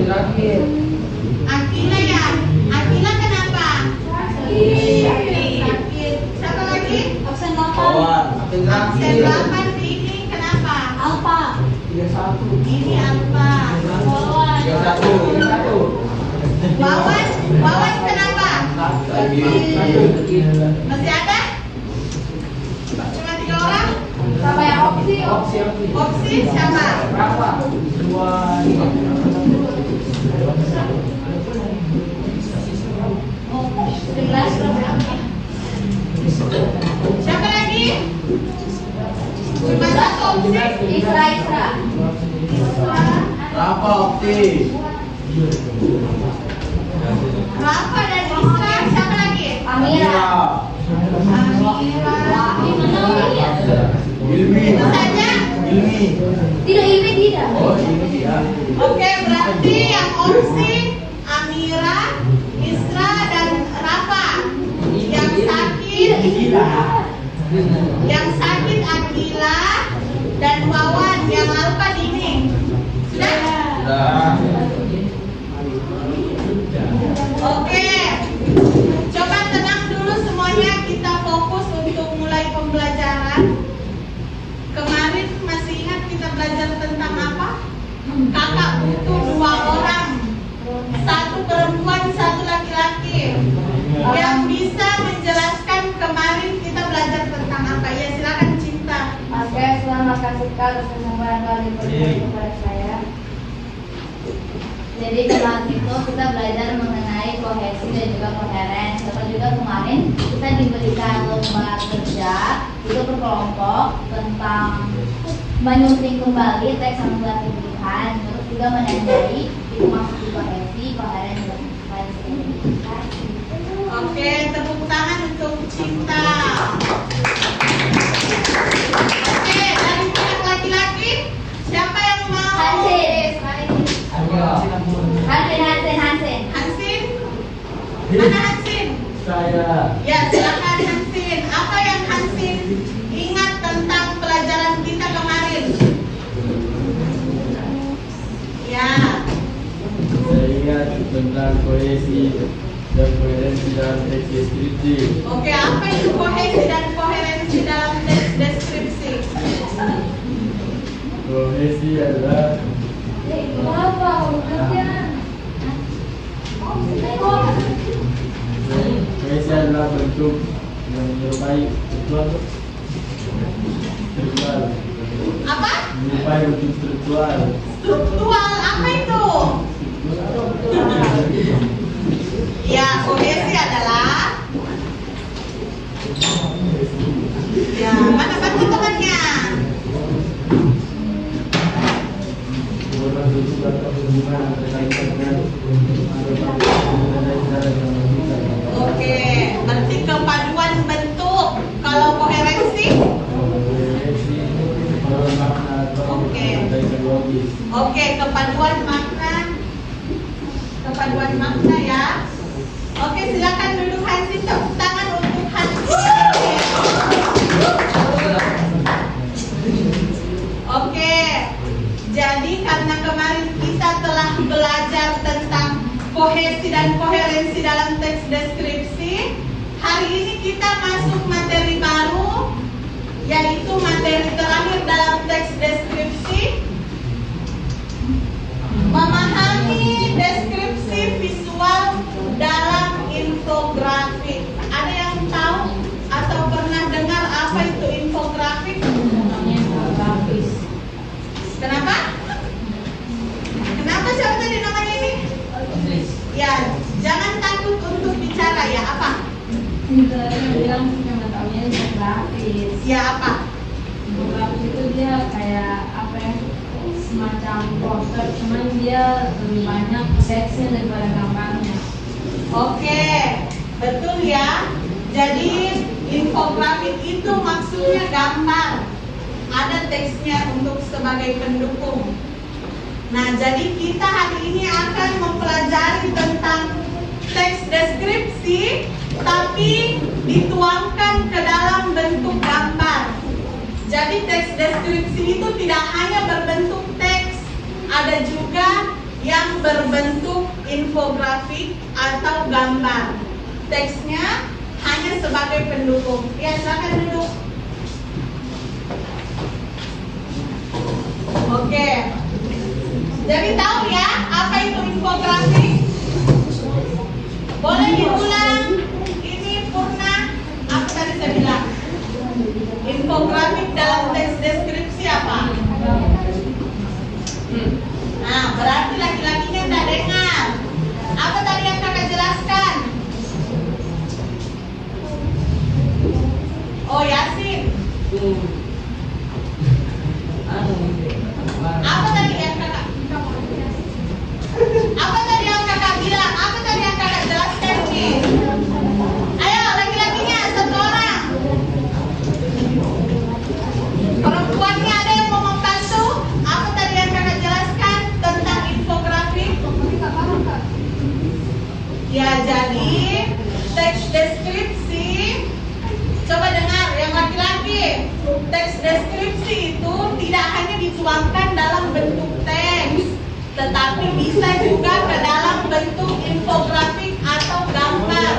terakhir. Akila ya. Akila kenapa? Sakit. Siapa lagi? Absen 8. Absen Absen terakhir. 8 ini kenapa? Alfa. 31. Ini apa? Wawan. 31. Wawan kenapa? Masih ada? Cuma 3 orang? Sama yang opsi. Opsi siapa? Berapa? 25. Oh, 11 berapa? Siapa lagi? Cuma 1 opsi. Isra. Berapa opsi? Rafa dan Isra. Siapa lagi? Amira. Ilmi. Itu saja? Ilmi. Tidak, ini tidak. Oh, ini ya. Oke, berarti yang opsi Amira, Isra dan Rafa. Yang sakit Akila dan Wawan. Yang Alfa Dini. Sudah? Sudah. Oke. Coba tenang dulu semuanya, kita fokus untuk mulai pembelajaran. Kemarin masih ingat kita belajar tentang apa? Kakak butuh 2 orang. 1 perempuan, 1 laki-laki. Yang bisa menjelaskan kemarin kita belajar tentang apa? Ya silakan Cinta. Oke, selamat kasih atas kesempatan kali berikan kepada saya. Jadi kemarin itu kita belajar mengenai kohesi dan juga koherensi. Terus juga kemarin kita diberikan lomba kerja itu berkelompok tentang menyunting kembali teks yang telah diberikan. Terus juga menandai itu masuk di kohesi, koherensi dan koherensi. Oke, tepuk tangan untuk Cinta. Oke, dari pihak laki-laki siapa yang mau? Hansin. Hansin? Mana Hansin? Saya. Ya, silakan Hansin. Apa yang Hansin ingat tentang pelajaran kita kemarin? Ya. Saya ingat tentang kohesi dan koherensi dalam teks deskripsi. Oke, apa itu kohesi dan koherensi dalam teks deskripsi? Kohesi adalah kohesi adalah bentuk yang menyerupai struktural. Apa? Menyerupai bentuk struktural. Struktural apa itu? Ya, kohesi adalah ya, mana bantu temannya? Oke, berarti kepaduan bentuk. Kalau koherensi? Oke, kepaduan makna. Kepaduan makna ya. Oke, silakan duduk Hansin. Tepuk tangan untuk Hansin. Oke, jadi karena kemarin kita telah belajar tentang kohesi dan koherensi dalam teks deskripsi, hari ini kita masuk materi baru, yaitu materi terakhir dalam teks deskripsi, memahami deskripsi visual dalam infografik. Ada yang tahu atau pernah dengar apa itu infografik? Kenapa? Kenapa siapa tadi namanya ini? Ya, jangan takut untuk bicara ya. Apa? Bilang yang tahunya infografis. Ya apa? Infografis itu dia kayak apa ya, semacam poster, cuman dia lebih banyak seksi daripada gambarnya. Oke, betul ya. Jadi infografik itu maksudnya gambar. Ada teksnya untuk sebagai pendukung. Nah, jadi kita hari ini akan mempelajari tentang teks deskripsi, tapi dituangkan ke dalam bentuk gambar. Jadi teks deskripsi itu tidak hanya berbentuk teks, ada juga yang berbentuk infografik atau gambar. Teksnya hanya sebagai pendukung. Ya, silakan duduk. Oke. Jadi tahu ya apa itu infografik? Boleh diulang? Ini Purna. Apa tadi saya bilang? Infografik dalam teks deskripsi apa? Nah, berarti laki-lakinya tidak dengar. Apa tadi yang kakak jelaskan? Oh, Yasin. Apa tadi yang kakak? Apa tadi yang kakak bilang? Apa tadi yang kakak jelaskan nih? Ayo, laki-lakinya satu orang. Perempuannya ada yang mau membantu? Apa tadi yang kakak jelaskan tentang infografik? Ya, jadi teks deskripsi. Coba dengar yang laki-laki. Teks deskripsi itu tidak hanya dituangkan dalam bentuk teks, tetapi bisa juga ke dalam bentuk infografik atau gambar.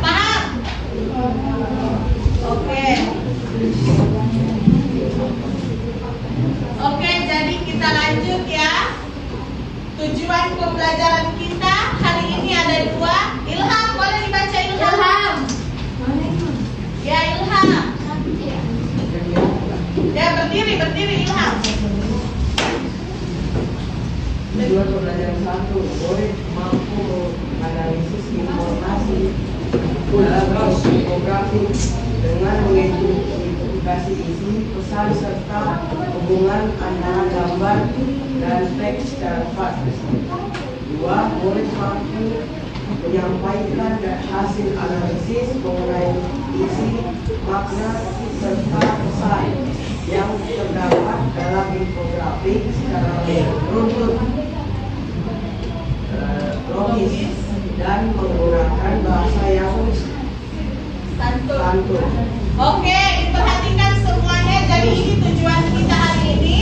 Paham? Oke. Oke, jadi kita lanjut ya. Tujuan pembelajaran kita hari ini ada dua. Ilham, boleh dibaca Ilham? Ya, Ilham. Ya, berdiri Ilham. Tujuan pembelajaran 1, murid mampu menganalisis informasi dalam infografik dengan mengidentifikasi isi, pesan serta hubungan antara gambar dan teks secara tepat. 2. Murid mampu menyampaikan hasil analisis mengenai isi, makna serta pesan yang terdapat dalam infografik secara runtut, logis, dan menggunakan bahasa yang santun. Oke, diperhatikan semuanya. Jadi ini tujuan kita hari ini,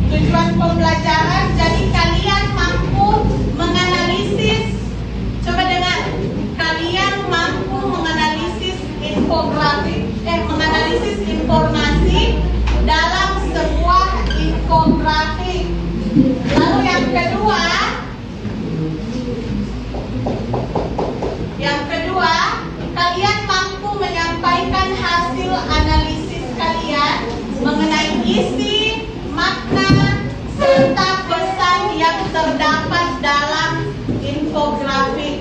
tujuan pembelajaran. Jadi kalian mampu menganalisis. Coba dengar, kalian mampu menganalisis infografik, menganalisis informasi dalam sebuah infografik. Lalu yang kedua, kalian mampu menyampaikan hasil analisis kalian mengenai isi, makna, serta pesan yang terdapat dalam infografik.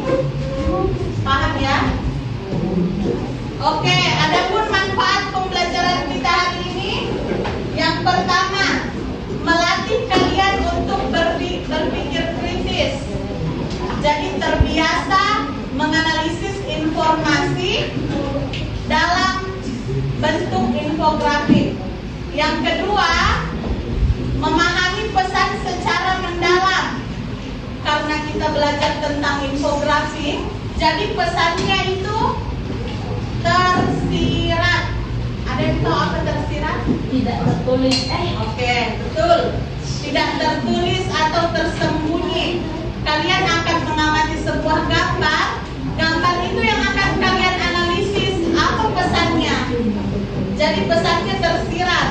Paham ya? Oke, adapun manfaat pembelajaran kita hari ini, yang pertama, melatih kalian untuk berpikir kritis. Jadi terbiasa menganalisis informasi dalam bentuk infografik. Yang kedua, memahami pesan secara mendalam. Karena kita belajar tentang infografik, jadi pesannya itu tersirat. Ada yang tahu apa tersirat? Tidak tertulis. Oke, betul. Tidak tertulis atau tersembunyi. Kalian akan mengamati sebuah gambar. Gambar itu yang akan kalian analisis. Apa pesannya? Jadi pesannya tersirat.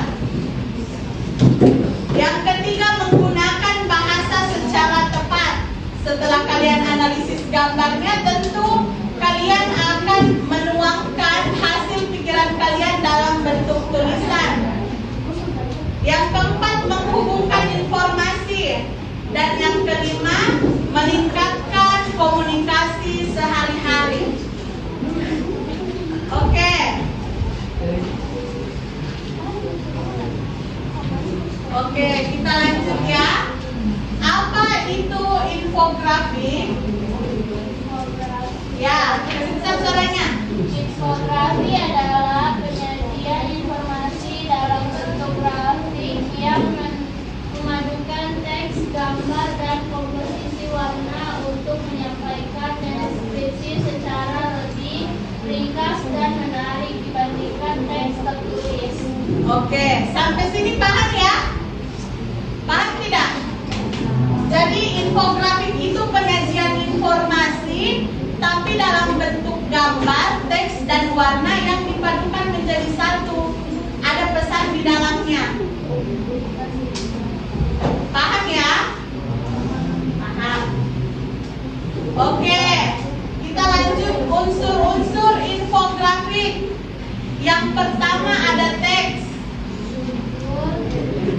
Yang ketiga, menggunakan bahasa secara tepat. Setelah kalian analisis gambarnya, tentu kalian akan menuangkan hasil pikiran kalian dalam bentuk tulisan. Yang keempat, menghubungkan informasi. Dan yang kelima, meningkatkan komunikasi sehari-hari. Oke. Oke, kita lanjut ya. Apa itu infografik? Ya, besar suaranya. Infografi adalah penyajian informasi dalam bentuk grafik yang memadukan teks, gambar, dan komposisi warna untuk menyampaikan deskripsi secara lebih ringkas dan menarik dibandingkan teks tertulis. Oke, sampai sini paham ya? Paham tidak? Jadi infografik itu penyajian informasi tapi dalam bentuk gambar, teks, dan warna yang dipadukan menjadi satu. Ada pesan di dalamnya. Paham ya? Paham. Oke, kita lanjut unsur-unsur infografik. Yang pertama ada teks,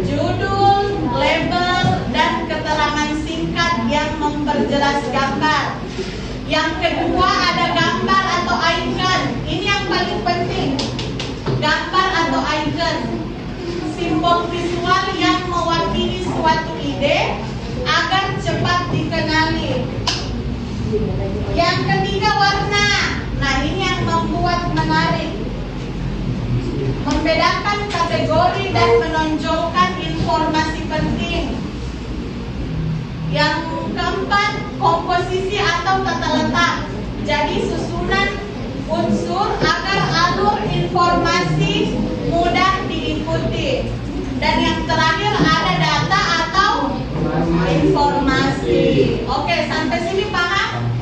judul, label, dan keterangan singkat yang memperjelas gambar. Yang kedua ada gambar atau icon. Ini yang paling penting. Gambar atau icon, simbol visual yang mewakili suatu ide agar cepat dikenali. Yang ketiga warna. Nah, ini yang membuat menarik, membedakan kategori dan menonjolkan informasi penting. Yang keempat, komposisi atau tata letak. Jadi susunan unsur agar alur informasi mudah diikuti. Dan yang terakhir ada data atau informasi. Oke, sampai sini paham?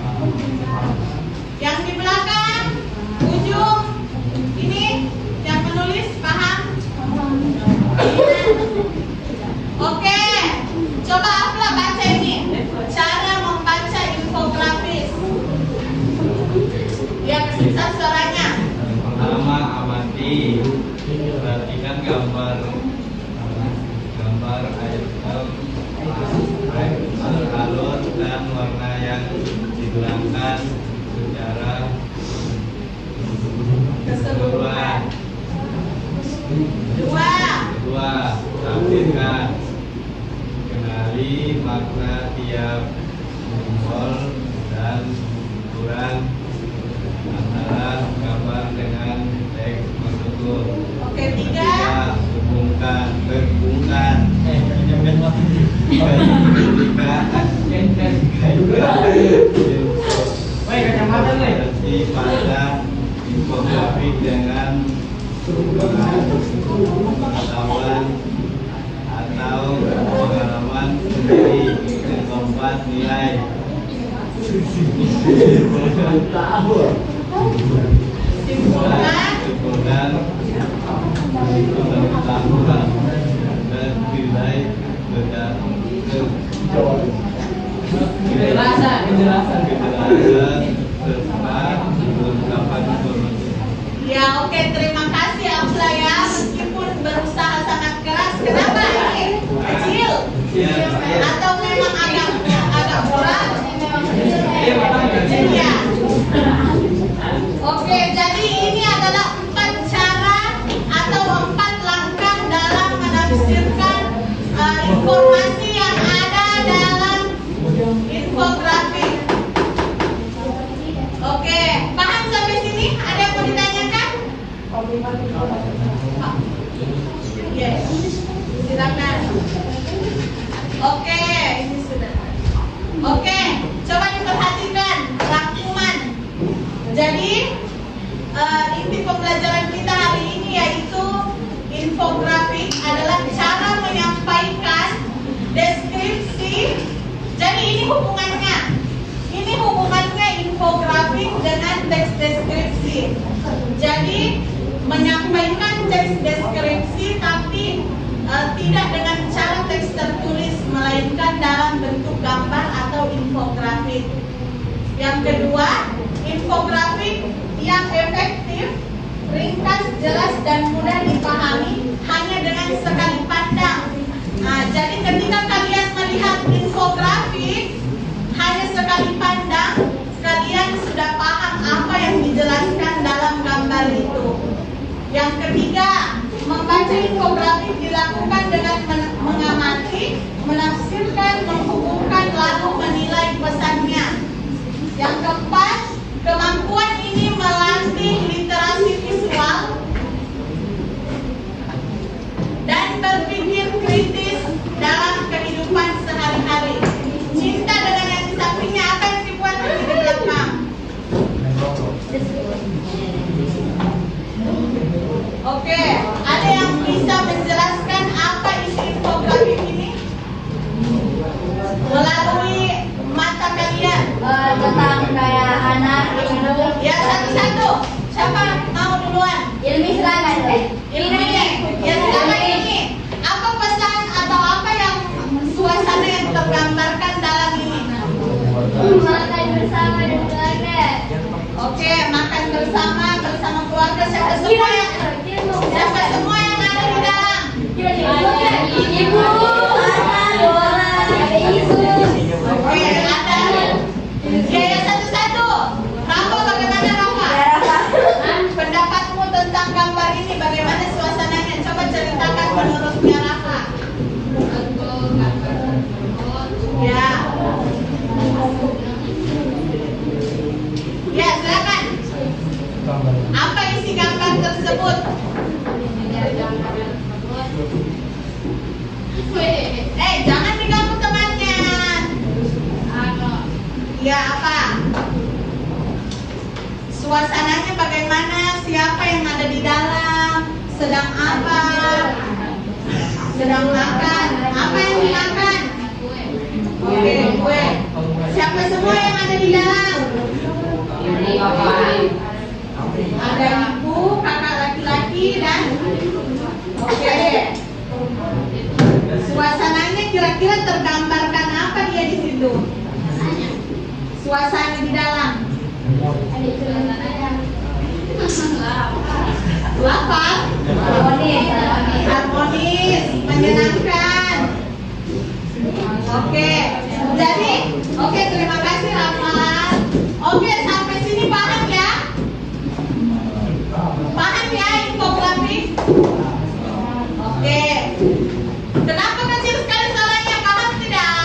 Yang di belakang ujung ini yang menulis paham? Oke, coba Afla baca ini. Cara membaca infografis. Ya, bisa suaranya. Pertama, amati, perhatikan gambar item, alur dan warna yang digunakan secara keseluruhan. Kedua, tampilkan, kenali makna tiap simbol dan ukuran antara gambar dengan teks tersebut. Oke, tiga. Hubungkan pada infografik dengan pengetahuan atau pengalaman sendiri dan tempat nilai. Simpulkan pengetahuan dan nilai kejelasan serta kelengkapan informasi. Ya, oke, terima kasih Afla ya. Meskipun berusaha sangat keras, kenapa ini? Kecil? Atau memang agak kurang? Ya. Oke, jadi ini adalah 4 cara atau 4 langkah dalam menafsirkan informasi yang ada dalam infografik. Oke, paham sampai sini? Ada yang mau ditanyakan? Yes, silakan. Oke, ini sudah. Oke, coba diperhatikan rangkuman. Jadi inti pembelajaran kita hari ini yaitu infografik adalah cara menyampaikan deskripsi. Jadi ini hubungannya infografik dengan teks deskripsi. Jadi menyampaikan teks deskripsi tapi tidak dengan cara teks tertulis, melainkan dalam bentuk gambar atau infografik. Yang kedua, infografik yang efektif, ringkas, jelas, dan mudah dipahami hanya dengan sekali pandang. Nah, jadi ketika kalian melihat infografik hanya sekali pandang, kalian sudah paham apa yang dijelaskan dalam gambar itu. Yang ketiga, membaca infografik dilakukan dengan mengamati, menafsirkan, menghubungkan, lalu menilai pesannya. Yang keempat, kemampuan ini melatih literasi visual dan berpikir kritis dalam kehidupan sehari-hari. Cinta dengan yang di sampingnya, apa yang dibuat di belakang? Oke, ada yang bisa menjelaskan apa isi infografik ini? Melalui mata kalian? Tentang kayak anak ibu. Ya, satu-satu. Siapa mau duluan? Ilmi silakan. Ilmi. Ya, silakan Ilmi. Apa pesan atau apa yang suasana yang tergambarkan dalam ini? Makan bersama dan keluarga. Oke, makan bersama keluarga. Siapa semua yang ada di dalam? Ibu, ada ibu. Oke, ada. Ya, satu-satu. Rafa, bagaimana Rafa? Pendapatmu tentang gambar ini bagaimana suasananya? Coba ceritakan menurutnya Rafa. Ya. Ya, silakan. Apa isi gambar tersebut? Jangan diganggu temannya. Ya, apa? Suasananya bagaimana? Siapa yang ada di dalam? Sedang apa? Sedang makan. Apa yang dimakan? Oke, kue. Siapa semua yang ada di dalam? Ada ibu, kakak laki-laki dan oke. Suasananya kira-kira tergambarkan apa dia di situ? Suasana di dalam. Lapar, harmonis, menyenangkan. Oke, jadi oke, terima kasih Rafael. Oke, sampai sini paham ya? Paham ya infografis? Oke. Kenapa kecil sekali suaranya? Paham tidak?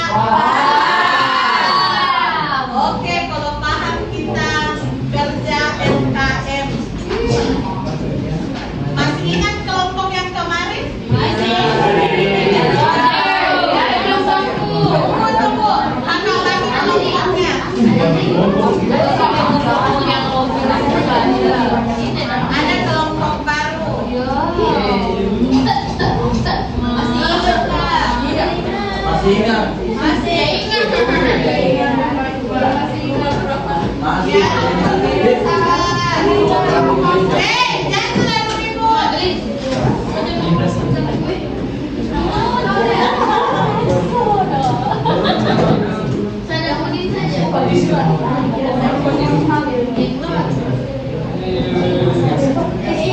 Oke, kalau paham kita kerja LKM. Masih ingat kelompok yang kemarin? Tunggu. Hafal lagi kelompoknya. Ada kelompok baru. Masih ingat? Masih ingat? Masih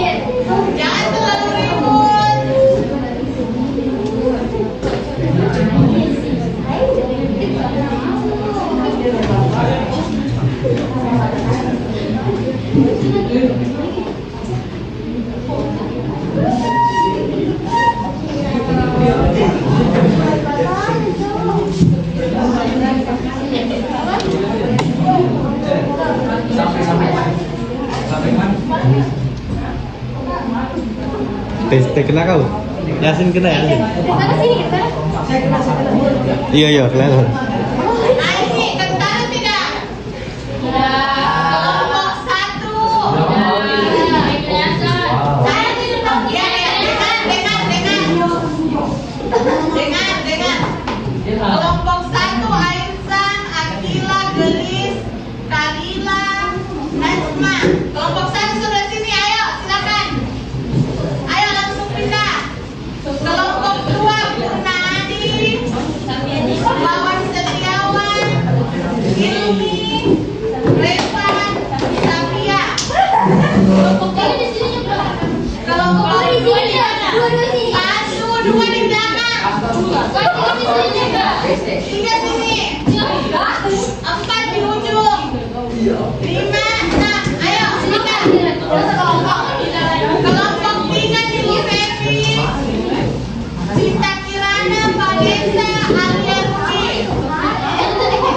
Ya, jangan selalu ribut. Jangan selalu ribut. Tes kena kau? Yasin kena Yasin? Iya kelihatan. Nah, ini kentara tidak? Kelompok satu. Saya tidak tahu. Ya, dengar. Kelompok satu Ainsan, Akila, Gelis, Kalila, Najma. Kelompok satu sudah sini, ayo silakan. Ayo langsung pindah. Kelompok dua Nadi, Lawan Setiawan, Ilmi, Revan, Safia. Kelompok di sini juga. Kelompok di sini ada. Satu, dua di belakang. Tiga sini. Empat di ujung. Lima, enam. Ayo, silakan. Kelompok tiga di Lupevi, Cinta Kirana, Vanessa, Arya Rudi.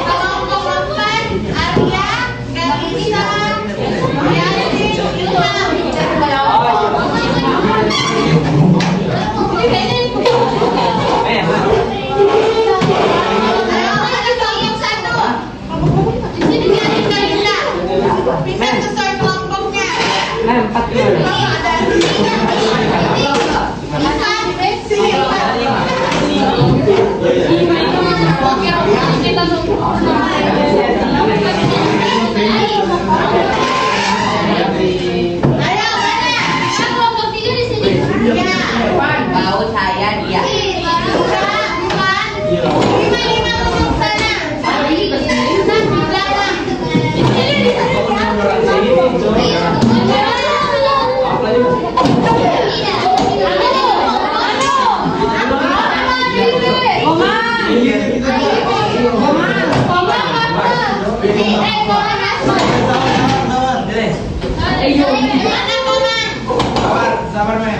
Kelompok empat Arya, Galisa, Yasin, Ilham. Ayo, Mana Komang? Sabar, men.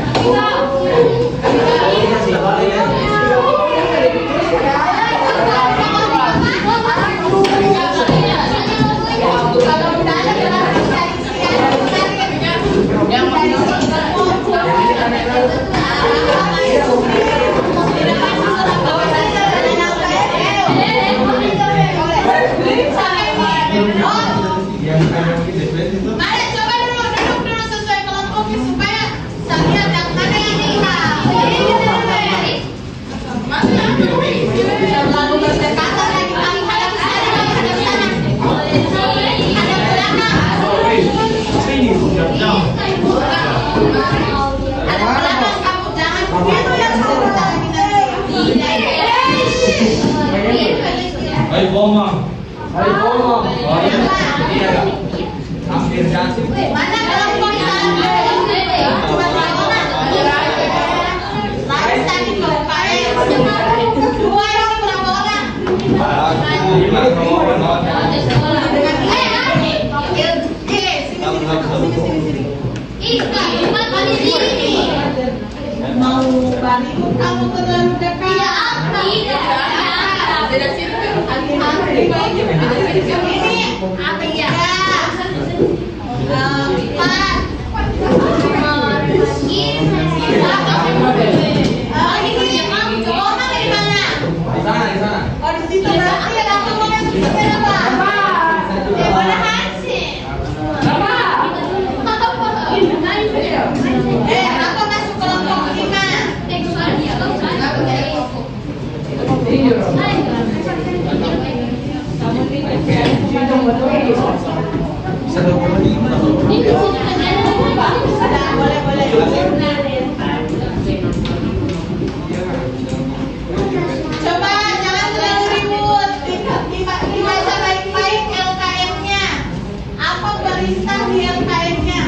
Mari coba duduk dulu sesuai kelompoknya supaya saya lihat yang mana yang hilang. Lalu berdekatan lagi kali hadap sana, hadap sana. Hadap belakang. Hadap belakang kamu jangan begitu yang sebelah lagi nanti. Hai, Komang. Hai, Komang. Hampir jatuh. Mana kelompok sana? Cuma dua orang. Lain tadi kelompoknya. Dua ini berapa orang? Mau barimu kamu terlalu dekat. Ini apa ya? Di sana. Oh di situ berarti ada aku mau yang sepeda apa? Mana Hansin? Aku masuk kelompok 5. Coba jangan terlalu ribut. Dibaca baik-baik LKM-nya. Apa perintah di LKM-nya?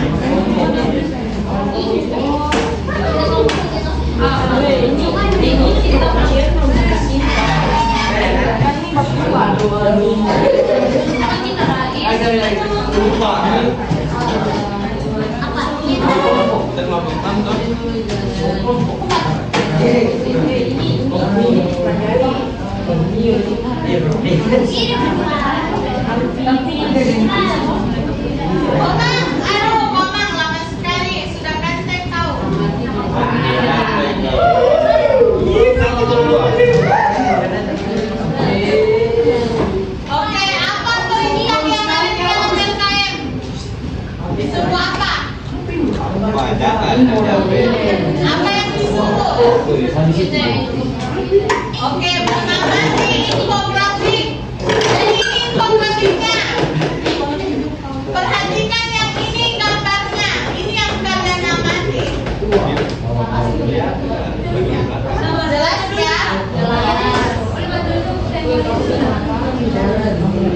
Komang, lama sekali sudah ganteng kau. Oke, apa perintah yang ada di dalam LKM? Disuruh apa? Apa yang disuruh? Oke, mengamati infografik. Jadi ini infografiknya. Perhatikan yang ini gambarnya. Ini yang kalian amati. Jelas ya?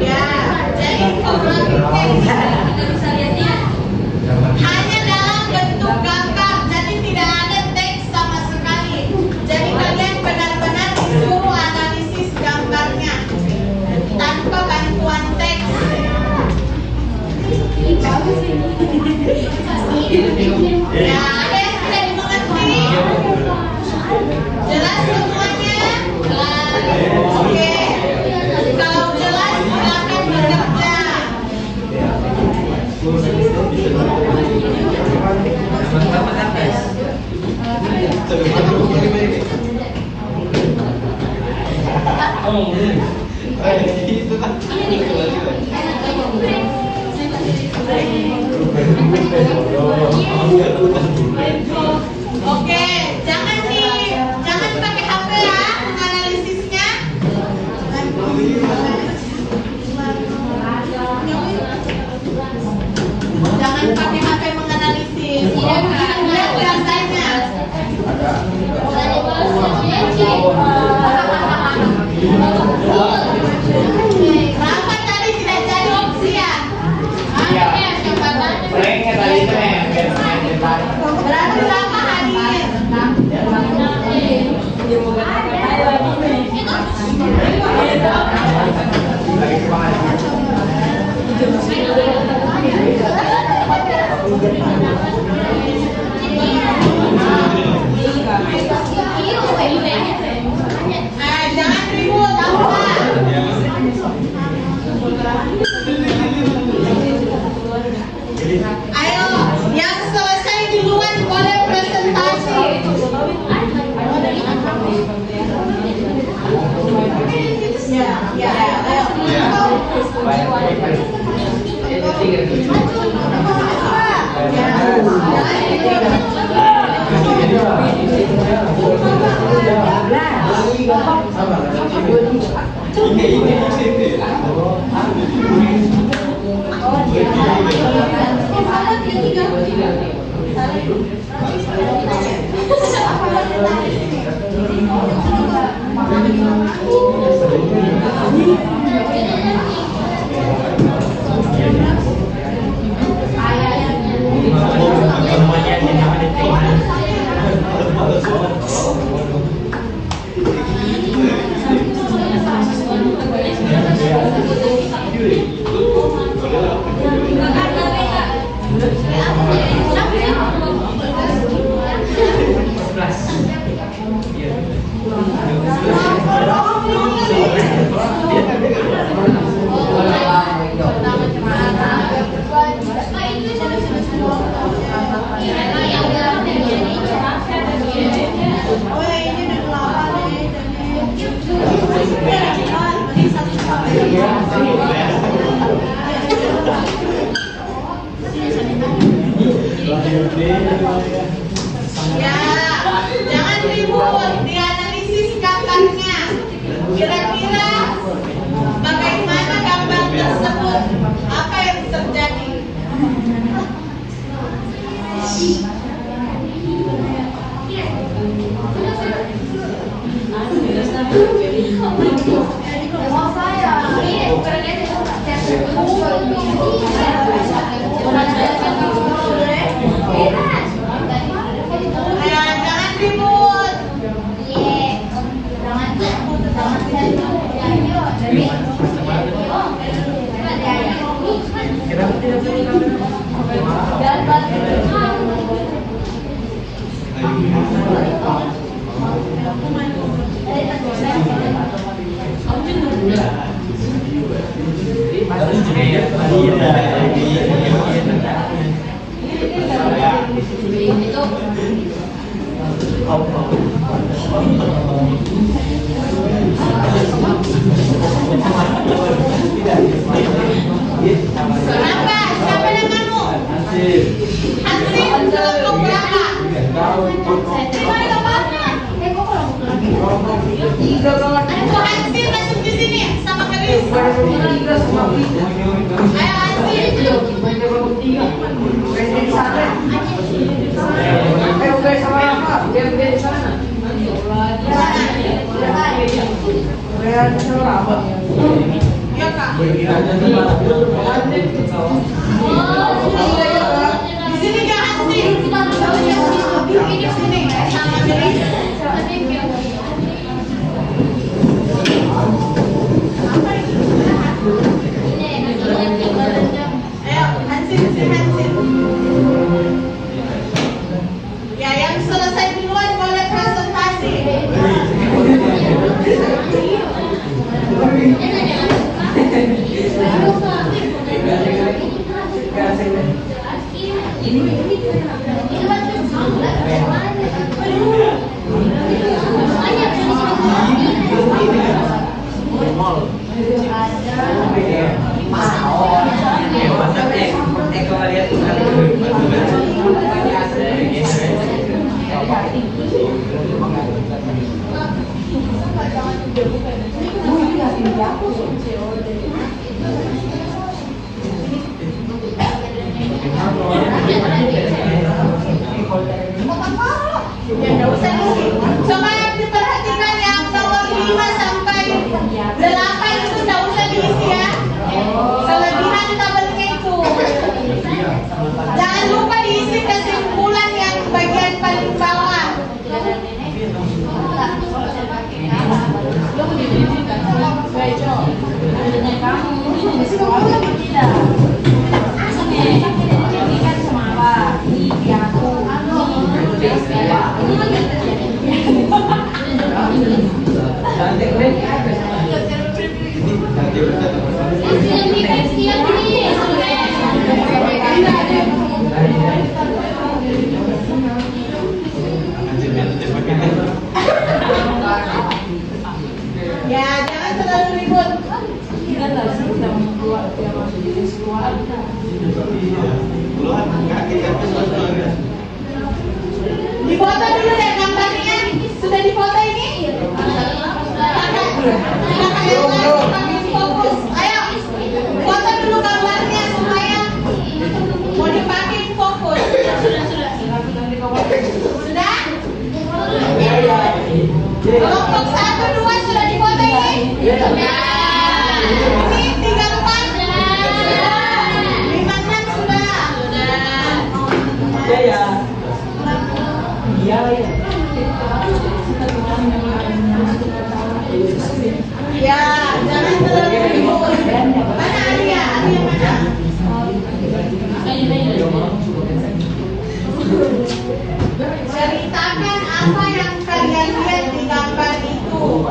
Ya, jadi infografiknya hanya dalam bentuk gambar, jadi tidak ada teks sama sekali. Jadi kalian benar-benar disuruh analisis gambarnya tanpa bantuan teks. Ya, ada yang sudah dimengerti? Jelas semuanya? Oke. Kalau jelas silakan bekerja. Oke, jangan pakai HP ya menganalisisnya. Jangan pakai HP menganalisis. Lihat gambarnya. Berapa tadi tidak jadi opsi ya? Berarti berapa hadir? Jangan ribut, ayo, yang selesai duluan boleh presentasi. Ya, Ya, jangan ribut, dianalisis gambarnya. Kira-kira bagaimana gambar tersebut? Apa yang terjadi? Jangan ribut. Kenapa? Siapa namamu? Hansin, kelompok berapa? Ayo Hansin masuk di sini sama Keris. Ayo Hansin. Ya Kak. Di sini Kak Hansin. Di sini sama Keris. Ayo Hansin, Hansin. Ya, yang selesai duluan boleh presentasi. Coba yang diperhatikan yang nomor 5 sampai 8 itu tidak usah diisi ya. Kelebihan tabelnya itu. Jangan lupa diisi kesimpulan yang bagian paling bawah. ribut. Difoto dulu ya gambarnya. Sudah difoto ini? Silakan yang lain pakai fokus. Ayo, foto dulu gambarnya supaya mau dipakai fokus. Sudah? Kelompok 1, 2 sudah difoto ini? Ini 3, 4. 5, 6 sudah. Ya. Iya ya. Ya, jangan terlalu ribut. Mana Arya? Arya mana? Ceritakan apa yang kalian lihat di gambar itu.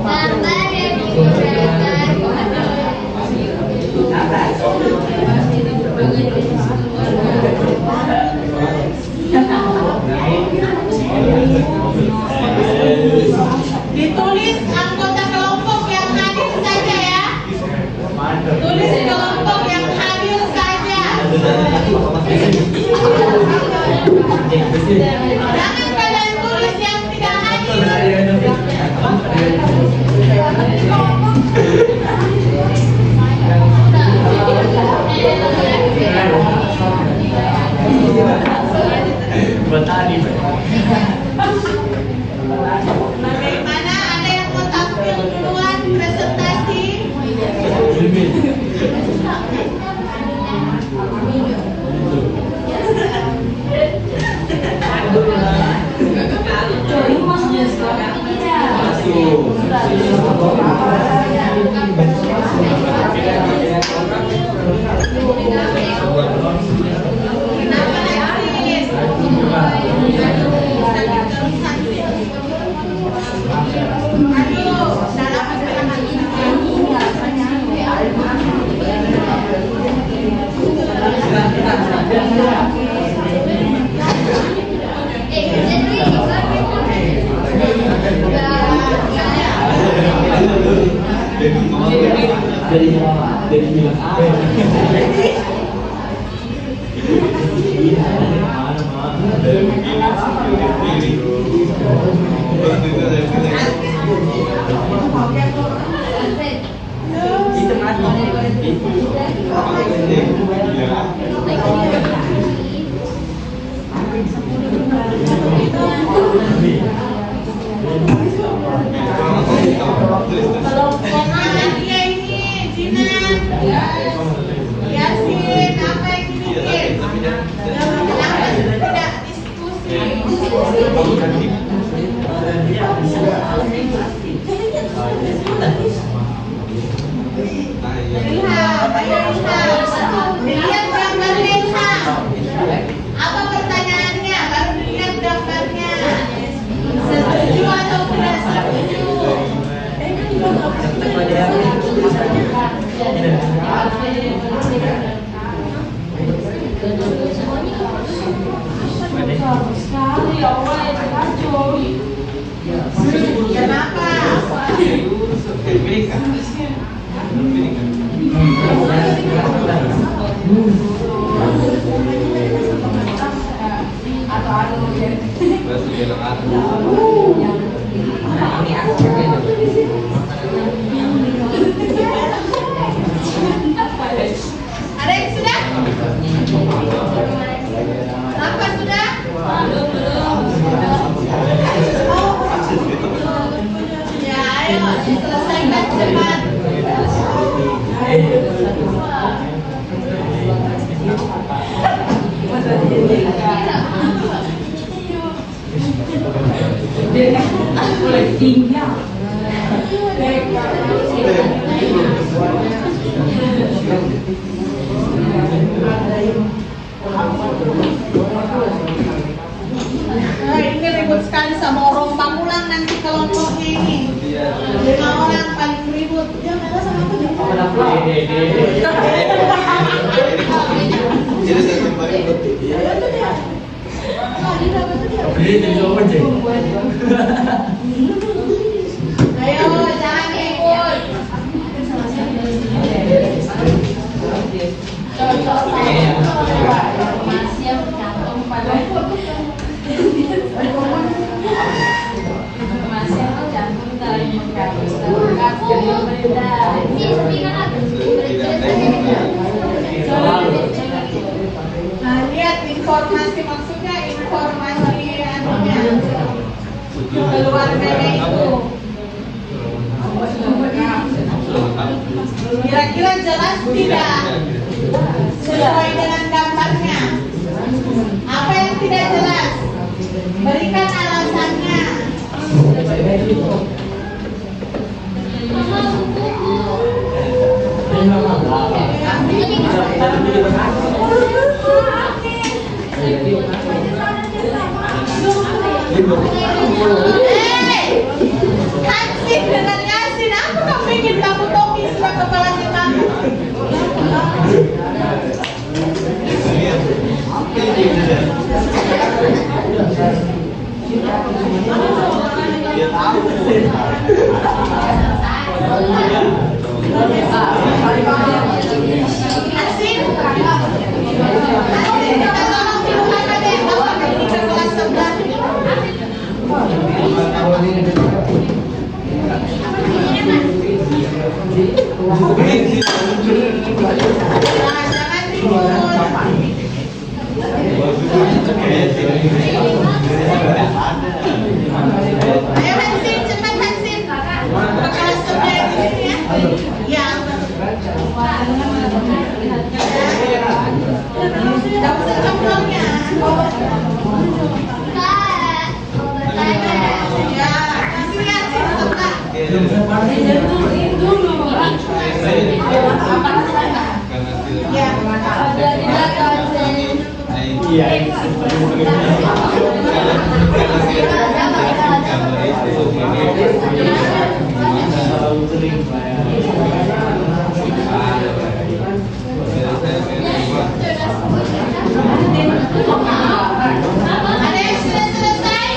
Gambar yang digunakan Ditulis anggota kelompok yang hadir saja ya. Tulis kelompok yang hadir saja. Jangan kalian tulis yang tidak hadir. Bagaimana, ada yang mau tampil duluan presentasi? Kenapa nangis? Aduh, dalam Jadi bilang apa? Dia ini, Jinan, Yasin, apa yang dibikin? Kenapa tidak diskusi? Lihat, ayo lihat. Dilihat gambarnya, lihat. Apa pertanyaannya? Baru dilihat gambarnya. Setuju atau tidak setuju? Kenapa? Ada yang sudah? Apa sudah? Ya, ayo diselesaikan cepat. Ini ribut sekali sama orang Pamulang nanti kelompoknya ini. 5 orang paling ribut. Dia merah sama apa nih? Jadi sama aja. Ayo, jangan ikut. Informasi yang tercantum pada informasi yang tercantum dalam berkas dari pemerintah. Nah, lihat informasi, maksudnya informasi anunya, keluarganya itu. Kira-kira jelas tidak? Sesuai dengan gambarnya. Apa yang tidak jelas? Berikan alasannya. Hansip dengan Yasin, aku tak ingin kamu Tommy sebagai kepalanya kamu. Hansip, kita tolong dibuka deh, bawa ini ke kelas sebelah. Jangan ribut. Ayo Hansip, cepat Hansip. Ke kelas sebelah di sini ya. Tidak usah cemplungnya. Ya, kasih Yasin sebentar. Ya. Ada yang sudah selesai?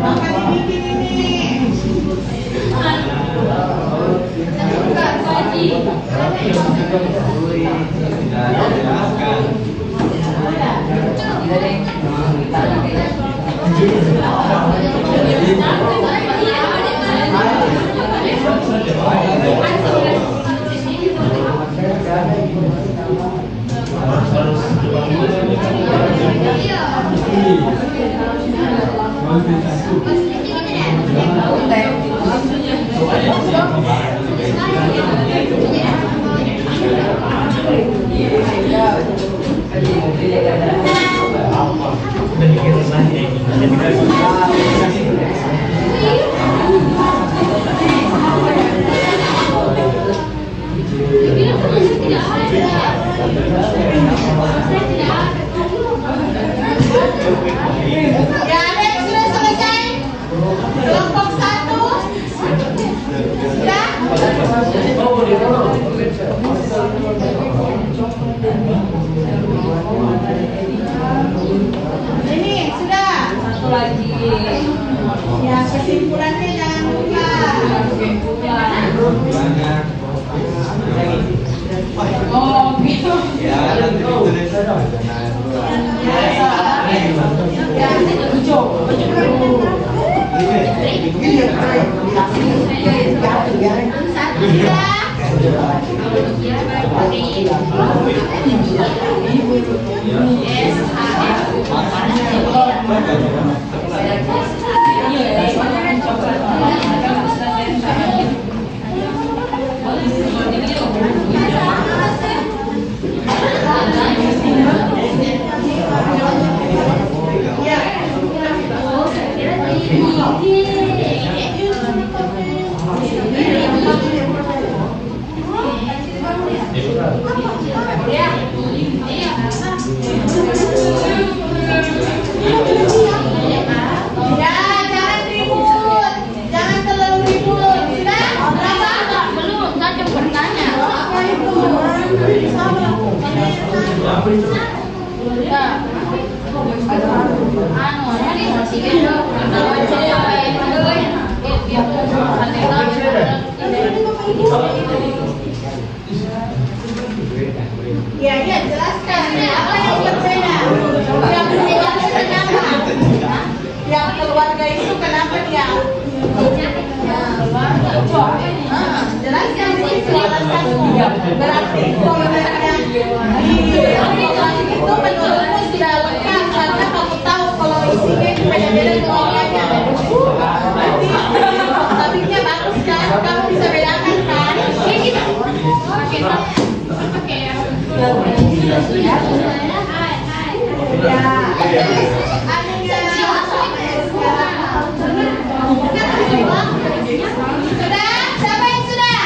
Maka dibikin ini. Ya, ada yang sudah selesai? Kelompok 1? Sudah? Ini sudah? Satu lagi. Ya, kesimpulannya jangan lupa. Oh, gitu. Ya, jangan ribut. Jangan terlalu ribut. Sudah? Berapa? Belum, saya cuma bertanya. Apa itu? Ya. Anu, ini masih gitu. Ya, ya, jelaskan. Apa yang berbeda? Yang keluarga kenapa? Yang keluarga itu kenapa dia? Jelaskan di situ alasanmu. Berarti komentarnya itu menurutmu sudah lengkap karena kamu tahu kalau isinya itu beda-beda keluarganya. Berarti topiknya bagus kan? Kamu bisa bedakan kan? Sudah? Siapa yang sudah?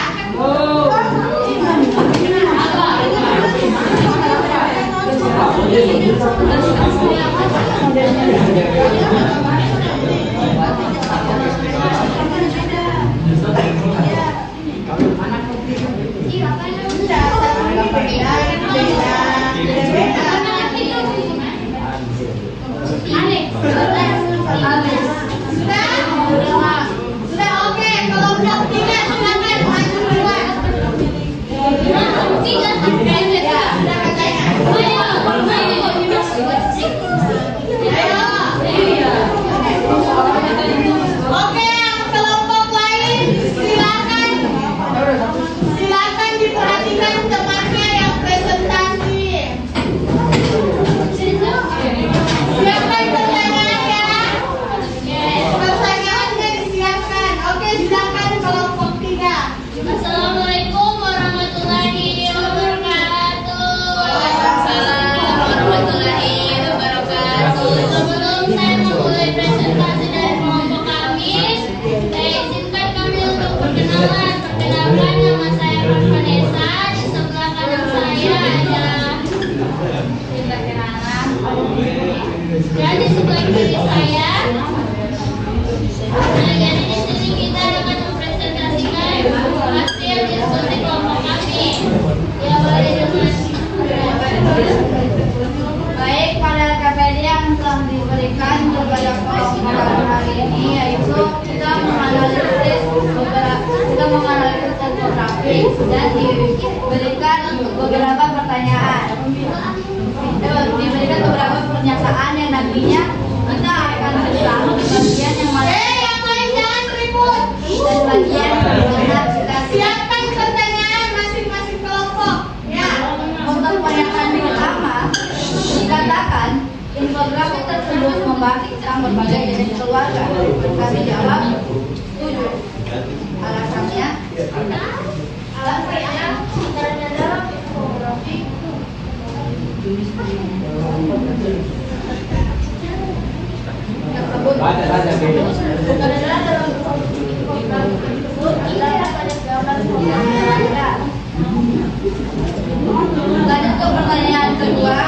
Sudah oke. Kalau blok 3 silakan maju duluan. Oke, yang kelompok lain silakan. Silakan diperhatikan temannya yang presentasi. Siapkan pertanyaannya. Pertanyaannya disiapkan. Oke, silakan kelompok 3. Assalamualaikum warahmatullahi wabarakatuh. Waalaikumsalam warahmatullahi wabarakatuh. Sebelum saya memulai presentasi dari kelompok kami, saya izinkan kami untuk perkenalan. Perkenalkan, nama saya Vanessa. Di sebelah kanan saya ada Cinta Kirana. Dan di sebelah kiri saya. Nah, jadi di sini kita akan mempresentasikan hasil diskusi kelompok kami. Diawali dengan Baik, pada KPD yang telah diberikan kepada kelompok hari ini yaitu kita menganalisis topografi dan diberikan beberapa pertanyaan. Diberikan beberapa pernyataan yang nantinya kita akan ulang di bagian yang mana Yang lain jangan ribut. dan bagian mana kita Siapkan pertanyaan masing-masing kelompok. Ya. Untuk pernyataan pertama, dikatakan infografik tersebut membahas tentang berbagai jenis keluarga. Kami jawab, setuju. Alasannya karena dalam infografik tersebut karena dalam infografik tersebut terdapat pada gambar keluarga. Lanjut ke pertanyaan kedua.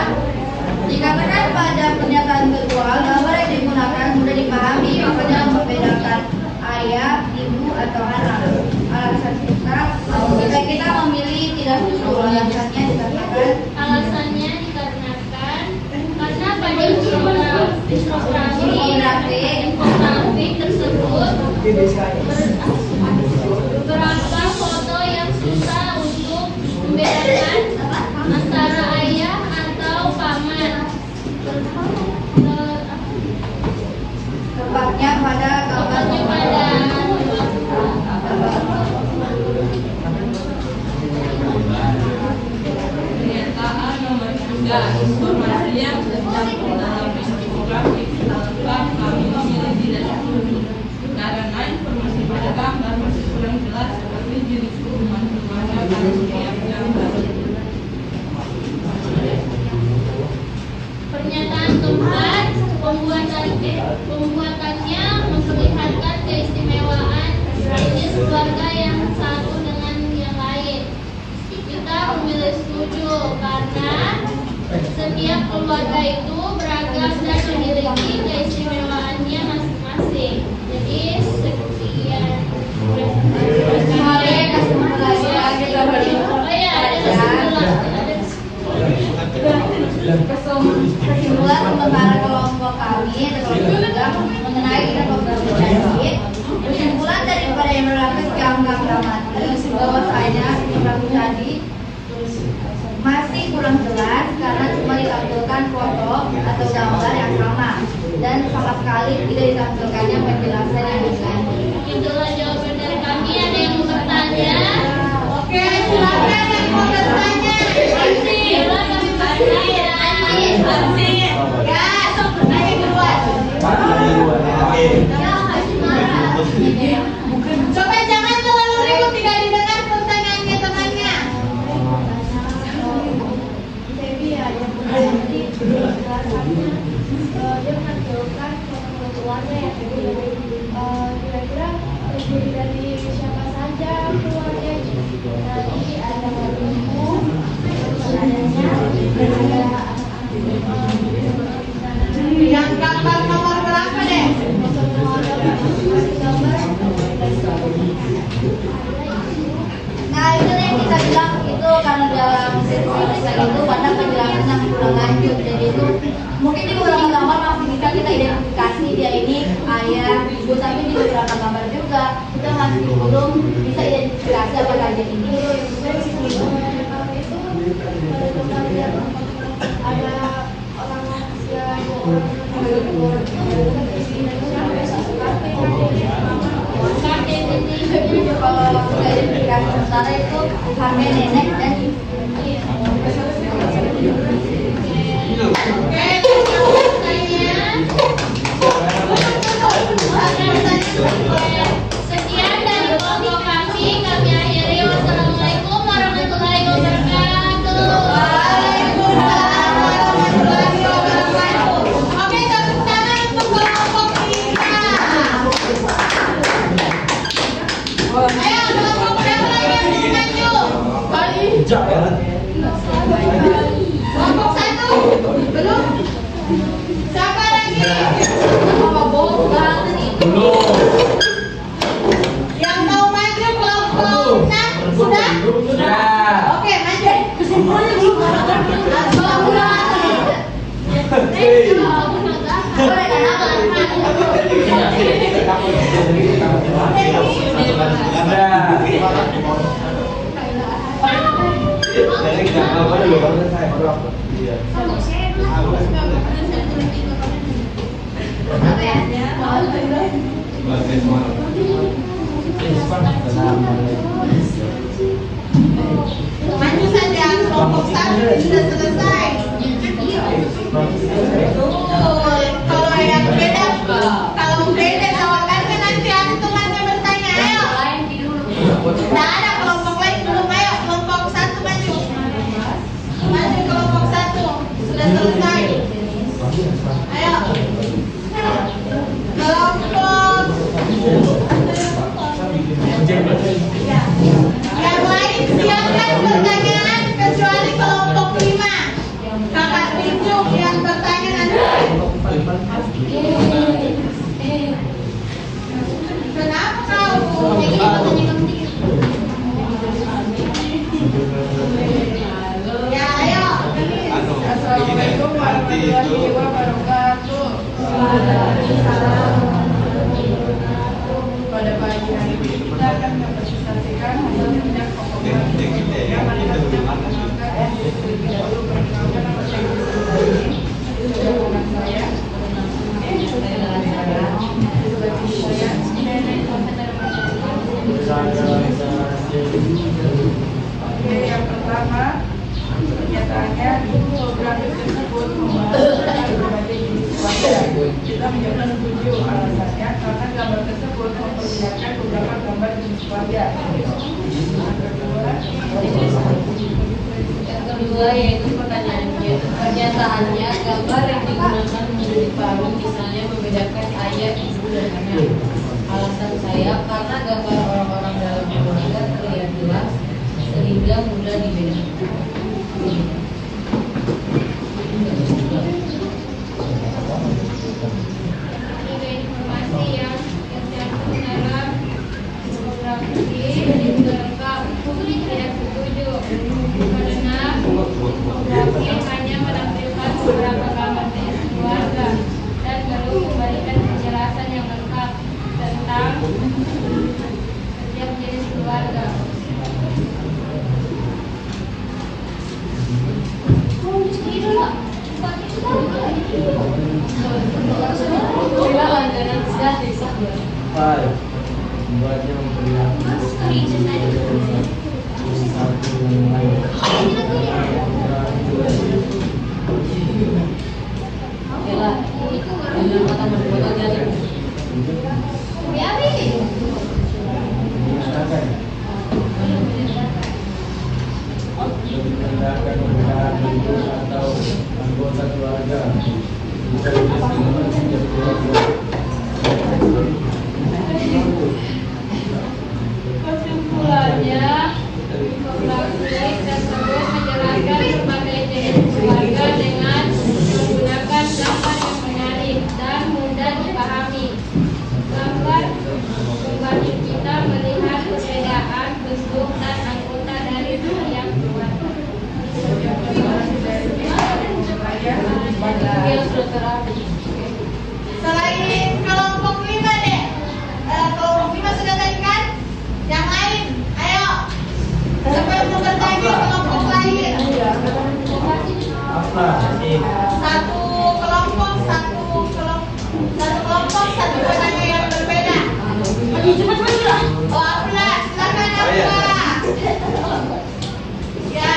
Dikatakan pada pernyataan kedua, gambar yang digunakan mudah dipahami, makanya membedakan ayah, ibu, atau anak. Alasan kita memilih tidak setuju. Alasannya dikatakan alasannya dikarenakan karena pada infografik tersebut beberapa foto yang susah untuk membedakan antara ayah atau paman. tepatnya pada gambar Pernyataan nomor 3, informasi yang tercantum dalam infografik lengkap kami memilih tidak setuju karena informasi pada gambar masih kurang jelas seperti jenis hubungan keluarga pada setiap gambar. Pernyataan keempat, pembuatannya memperlihatkan keistimewaan jenis keluarga yang satu dengan yang lain. Kita memilih setuju karena setiap keluarga itu beragam dan memiliki keistimewaannya masing-masing. Jadi sekian Boleh kasih lagi kita beri. Oh ya, ada Kesimpulan sementara kelompok kami ada kelompok mengenai interpretasi. Kesimpulan daripada yang berlaku gambar dramatis bahwasanya program tadi masih kurang jelas karena cuma ditampilkan foto atau gambar yang sama dan sama sekali tidak ditampilkannya penjelasan yang lebih. Itulah jawaban dari kami. Ada yang mau bertanya? Oke, silakan yang mau bertanya. Ya, sok bertanya duluan. Coba jangan terlalu ribut, tidak didengar pertanyaannya temannya. Dia menampilkan foto-fotoannya ya, kira-kira terdiri dari siapa saja keluarnya. Tadi ada ibu, adanya, ada Yang gambar nomor berapa deh? Nah itu yang kita bilang itu karena dalam sesi itu pada penjelasan yang kurang lanjut, jadi itu mungkin di beberapa gambar masih bisa kita identifikasi dia ini ayah, ibu, tapi di beberapa gambar juga kita masih belum bisa identifikasi apakah dia ini. ada orang Kalau kita identifikasi sementara itu kakek, nenek, dan ibu. Sekian dari kelompok kami. Kami akhiri. Wassalamualaikum warahmatullahi wabarakatuh. Waalaikumsalam warahmatullahi wabarakatuh. Oke, tepuk tangan untuk kelompok kita. Ayo, kelompok berapa lagi yang mau maju? Kelompok 1 belum? Siapa lagi? Yang mau maju kelompok 6 sudah? Oke, maju. Maju saja, kelompok 1 sudah selesai. Kalau yang beda, kalau beda jawabannya nanti ada temannya bertanya. Ayo. Tidak ada kelompok lain belum. Ayo, kelompok 1 maju. Maju kelompok 1 sudah selesai. Ayo. Kelompok yang lain silakan pertanyaan kecuali kelompok 5. Kakak Pinjuk yang bertanya nanti. Kenapa kau? Ya, ayo. Assalamualaikum warahmatullahi wabarakatuh. Pada pagi hari ini kita akan mempresentasikan hasil kerja kelompok yang mana kita menggunakan terlebih dahulu perkenalkan nama saya saya Oke, yang pertama pernyataannya program tersebut membahas berbagai jenis wajah. Kita menjawab setuju alasannya karena gambar tersebut memperlihatkan beberapa gambar jenis wajah. Yang kedua yaitu pertanyaannya. Pernyataannya gambar yang digunakan mudah dipahami, misalnya membedakan ayah, ibu, dan anak. Alasan saya karena gambar orang-orang dalam keluarga terlihat jelas sehingga muda di bidang Ada informasi yang tercantum dalam program ini lengkap tidak setuju karena program ini hanya menampilkan beberapa gambar jenis keluarga dan belum memberikan penjelasan yang lengkap tentang setiap jenis keluarga. Five. Membuatnya memperlihatkan satu yang lain. Menyatakan menandakan perbedaan bentuk atau anggota keluarga. Bisa disebut setiap keluarga. Kesimpulannya, infografis tersebut menjelaskan berbagai jenis keluarga dengan menggunakan gambar yang menarik dan mudah dipahami. Gambar membantu kita melihat perbedaan bentuk dan anggota dari setiap keluarga. Selain kelompok 5 deh, kelompok 5 sudah tadi kan? Yang lain, ayo. Siapa yang mau bertanya kelompok lain? Apa? Satu kelompok, satu penanya yang berbeda. Oh, Abla, silakan Abla. Ya.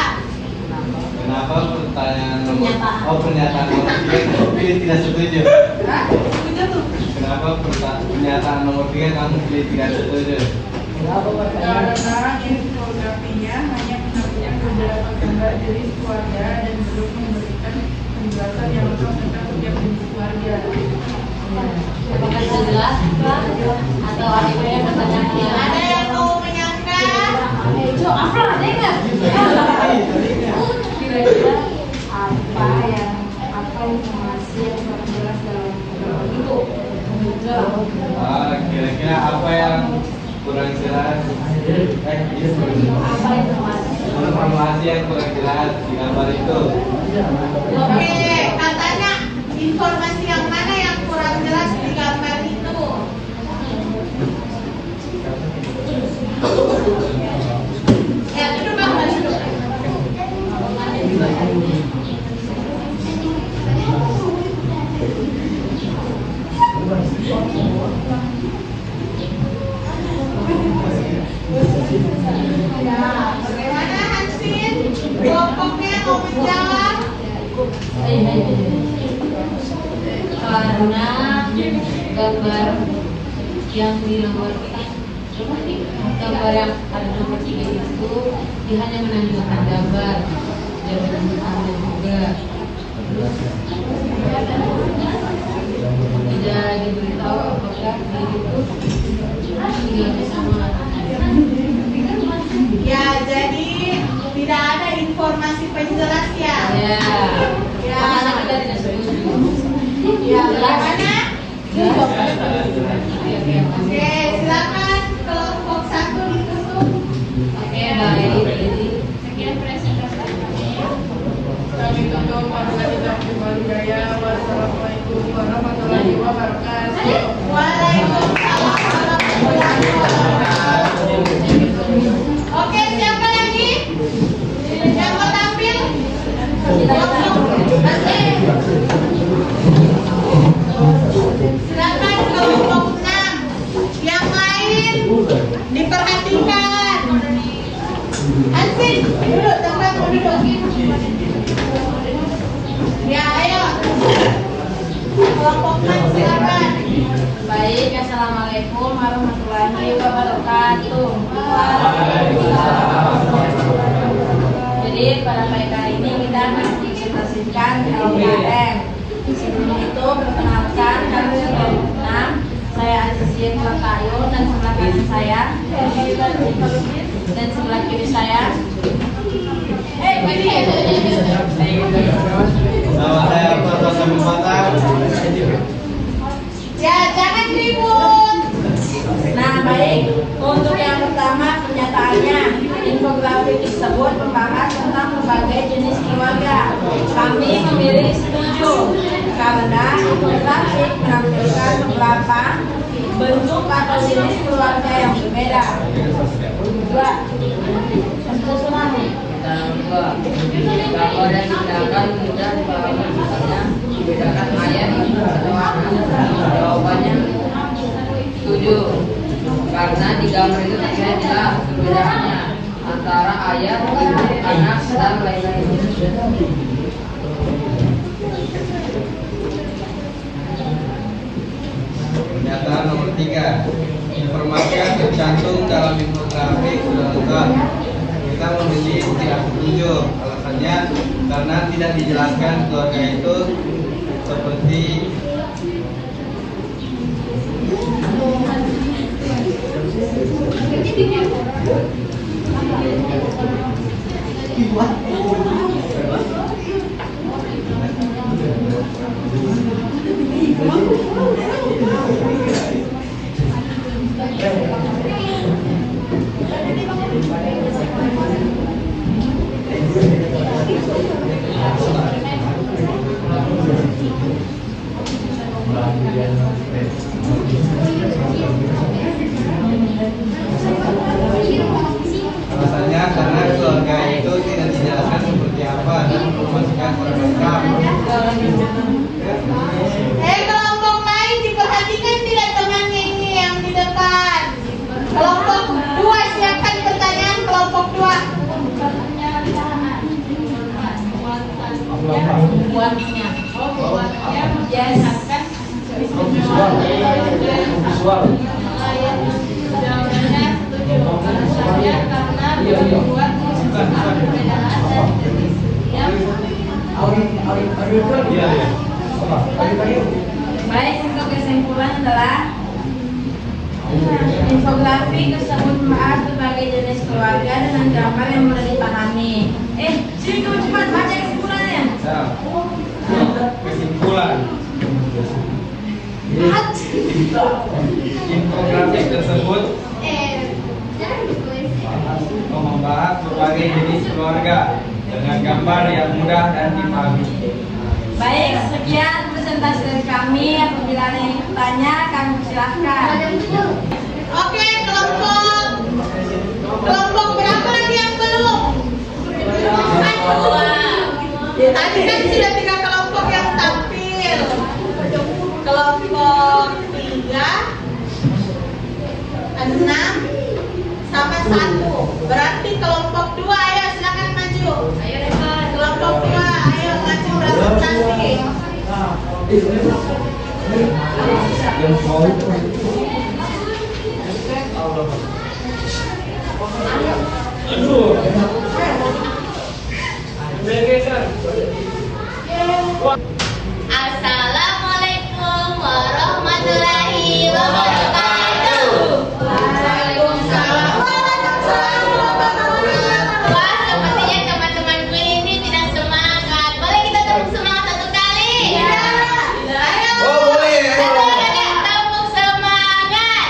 Kenapa pernyataan nomor 3 kamu pilih tidak setuju? Kenapa pernyataan nomor 3 kamu pilih tidak setuju? Karena infografinya hanya menampilkan beberapa gambar jenis keluarga dan belum memberikan penjelasan yang lengkap tentang setiap jenis keluarga. Apakah sudah jelas Pak? Atau ada yang bertanya? Ada yang mau menyangka? Apa ada nggak? Kira-kira apa informasi yang kurang jelas dalam program itu? Kira-kira apa yang kurang jelas? Apa Informasi yang kurang jelas di gambar itu. Oke, katanya informasi yang mana yang kurang jelas di gambar itu? Ya, duduk Bang, duduk. Ya, bagaimana Hansin? Kelompoknya mau menjawab? karena gambar yang di nomor gambar yang ada nomor 3 itu dia hanya menampilkan gambar dan ada juga tidak diberitahu apakah dia itu tinggal bersama. Ya, jadi tidak ada informasi penjelas ya. Ya, Ya. makanya kita tidak setuju. Ya, bagaimana? Oke, Oke, silakan kelompok 1 ditutup. baik. Jadi Sekian presentasi kami. Kami tutup Jaya. Wassalamualaikum warahmatullahi wabarakatuh. Waalaikumsalam warahmatullahi wabarakatuh. Oke, siapa lagi? Yang mau tampil? Silakan kelompok 6. Yang lain diperhatikan. Hansin, duduk tempat duduk. Ya, ayo. Kelompok 6 silakan. Baik, assalamualaikum warahmatullahi wabarakatuh. Jadi pada pagi kali ini kita akan presentasikan LKM. Sebelum itu perkenalkan kami kelompok 6. Saya Azizin Pratayo dan sebelah kanan saya dan sebelah kiri saya Nama saya Pak Sambil Mata. Ya, jangan ribut. Nah, baik. Untuk yang pertama, pernyataannya. Infografik tersebut membahas tentang berbagai jenis keluarga. Kami memilih setuju karena infografik menampilkan beberapa bentuk atau jenis keluarga yang berbeda. Dua. Kalau ada tindakan mudah dipahami, misalnya membedakan ayat atau anak. Jawabannya setuju, karena di gambar itu tidak jelas perbedaannya antara ayat, ibu, anak, dan lain-lain. Pernyataan nomor 3. Informasi yang tercantum dalam infografik sudah lengkap. Kita memilih tidak setuju. Alasannya karena tidak dijelaskan keluarga itu seperti alasannya karena keluarga itu tidak dijelaskan seperti apa dan informasikan kurang lengkap. Kelompok lain diperhatikan tidak temannya ini yang di depan. Kelompok 2, siapkan pertanyaan kelompok 2. Buatnya. Ya, siapkan. Jawabannya setuju. Alasannya karena membuat perbedaan dan jenis yang Baik, untuk kesimpulan adalah infografik tersebut membahas berbagai jenis keluarga dengan gambar yang mudah dipahami. Sini kamu cepat baca kesimpulannya. Kesimpulan. Infografik tersebut membahas berbagai jenis keluarga dengan gambar yang mudah dan dipahami. Baik, sekian presentasi dari kami. Apabila ada yang bertanya, kami persilahkan. Oke, kelompok berapa lagi yang belum? Tadi kan sudah 3 kelompok yang tampil. Kelompok 3, 6, sama 1. Berarti kelompok 2, ayo silakan maju. Ayo Rekan. Kelompok 2, ayo maju presentasi. Assalamualaikum warahmatullahi wabarakatuh. Waalaikumsalam. Wah, sepertinya teman-temanku ini tidak semangat. Boleh kita tepuk semangat satu kali? Iya. Ayo. Satu lagi, tepuk semangat.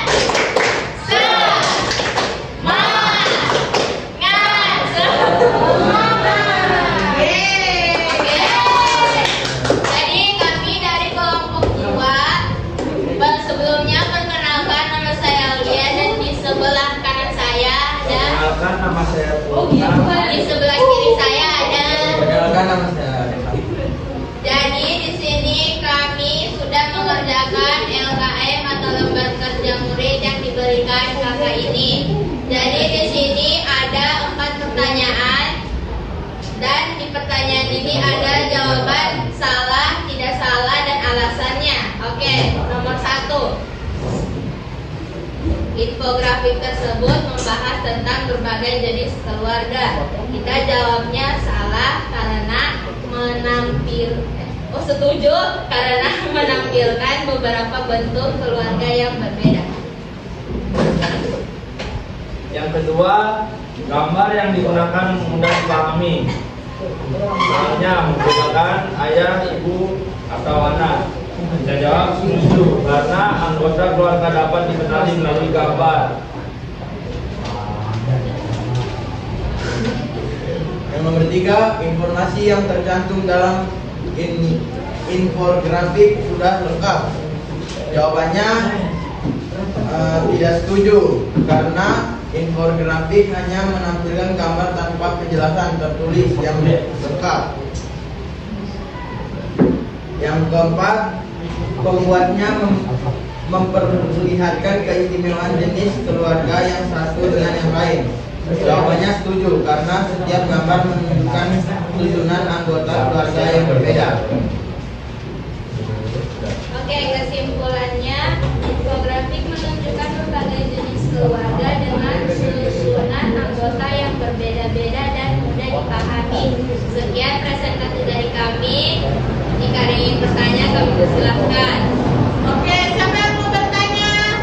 Jadi kami dari kelompok 2 sebelumnya perkenalkan, nama saya Aulia dan di sebelah kanan saya ada, Perkenalkan nama saya di sebelah kiri saya ada. Perkenalkan nama saya Jadi di sini kami sudah mengerjakan LKM atau lembar kerja murid yang diberikan kakak ini. Jadi di sini ada 4 pertanyaan dan di pertanyaan ini ada jawaban salah, tidak salah dan alasannya. Oke, nomor 1. Infografik tersebut membahas tentang berbagai jenis keluarga. Kita jawabnya salah karena setuju karena menampilkan beberapa bentuk keluarga yang berbeda. Yang kedua, Gambar yang digunakan mudah dipahami. Misalnya menggunakan ayah, ibu, atau anak. Saya jawab setuju karena anggota keluarga dapat dikenali melalui gambar. Yang nomor 3, informasi yang tercantum dalam infografik sudah lengkap. Jawabannya tidak setuju karena infografik hanya menampilkan gambar tanpa penjelasan tertulis yang lengkap. Yang keempat, pembuatnya memperlihatkan keistimewaan jenis keluarga yang satu dengan yang lain. Jawabannya setuju karena setiap gambar menunjukkan susunan anggota keluarga yang berbeda. Oke, kesimpulannya, infografik menunjukkan berbagai jenis keluarga dengan susunan anggota yang berbeda-beda dan mudah dipahami. Sekian presentasi dari kami. Jika ada yang ingin bertanya, kami persilahkan. Oke, siapa yang mau bertanya?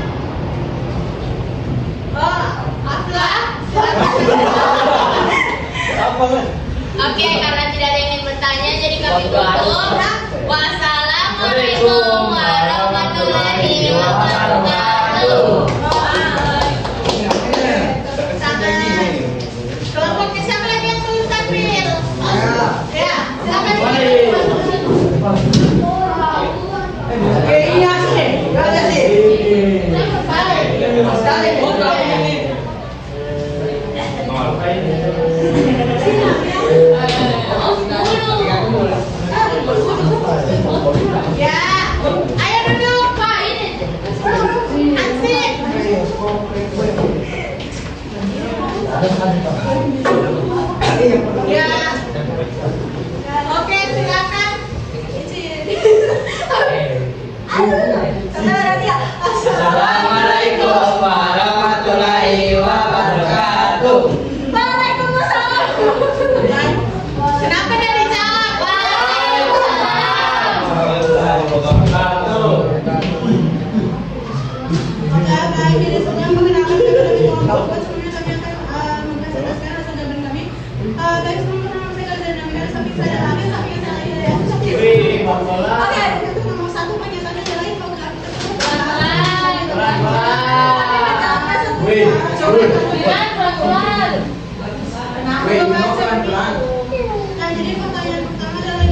Oh, Afla, silakan. Oke, karena tidak ada yang ingin bertanya, jadi kami tutup. Wassalamualaikum warahmatullahi wabarakatuh. Kelompoknya siapa lagi yang tulis tampil? Ya, silakan. Oke, iya sih. Ada sih. Ya, ayo duduk Pak. Asik. Ya. Oke, silakan. Assalamualaikum warahmatullahi wabarakatuh. Waalaikumsalam. Kenapa dia dijawab? Waalaikumsalam. Baik, jadi sebelum mengenalkan kepada kelompok, sebelumnya kami akan mempresentasikan hasil jawaban kami. Baik, sebelum mengenalkan saya dari dinamika samping saya dan lagi samping saya lagi dari aku samping. Oke, itu nomor 1 penyataan yang lain program tersebut. Nah, jadi pertanyaan pertama adalah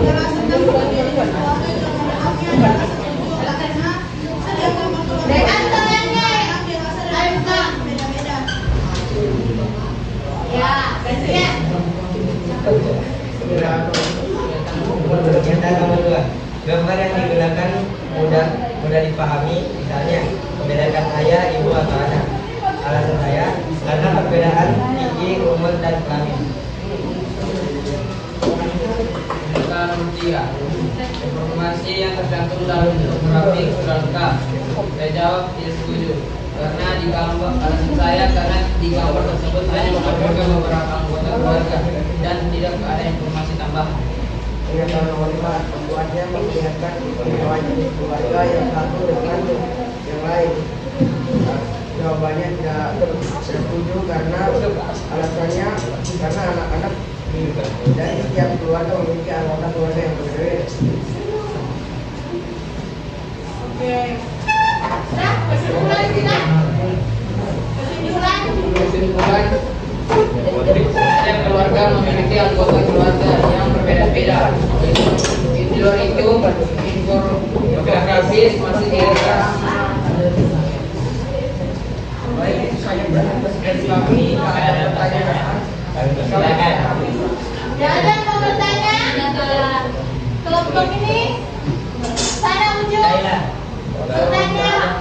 adalah tentang keluarga yang adalah setuju karena setiap kelompok beda-beda. Ya, presiden. Yang nomor 2, gambar yang digunakan mudah dipahami, misalnya membedakan ayah, ibu, atau anak. Alasan saya karena perbedaan tinggi, umur, dan kelamin. Nomor 3, informasi yang tercantum dalam infografik sudah lengkap. Saya jawab tidak setuju karena di gambar, alasan saya karena di gambar tersebut hanya menampilkan beberapa anggota keluarga dan tidak ada informasi tambahan. Yang nomor 5, pembuatnya memperlihatkan keistimewaan jenis keluarga yang satu dengan yang lain. Jawabannya tidak setuju karena alasannya karena anak-anak dari setiap keluarga memiliki anggota keluarga yang berbeda. Oke. Nah, kesimpulan kita. Kesimpulan, setiap keluarga memiliki anggota keluarga yang berbeda-beda. Di luar itu, infografis masih direkam. Baik, itu saja presentasi kami. Kalau ada pertanyaan, silakan. Ya, ada yang mau bertanya? Kelompok ini sana ujung. Bertanya.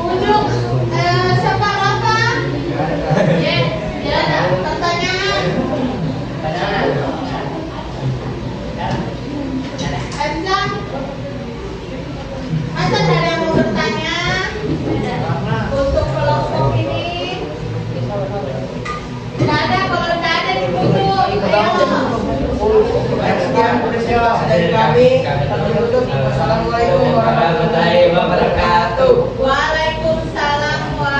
Ujung. Siapa Rafa? Ya, ya. Pertanyaan. Emjang. Masa ada yang mau bertanya? Untuk kelompok ini. Tidak ada, kalau tidak ada ditutup. Ayo. Dari kami, Assalamualaikum warahmatullahi wabarakatuh. Waalaikumsalam warahmatullahi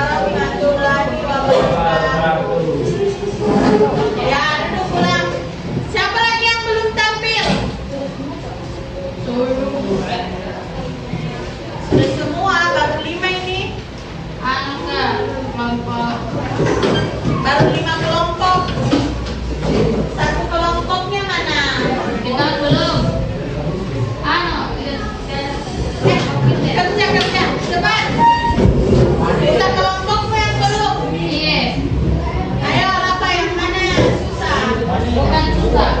Baru 5 kelompok. Satu kelompoknya mana? Kita belum. Kerja. Cepat. Bisa kelompokmu yang belum? Iya. Ayo, apa yang mana yang susah? Bukan susah.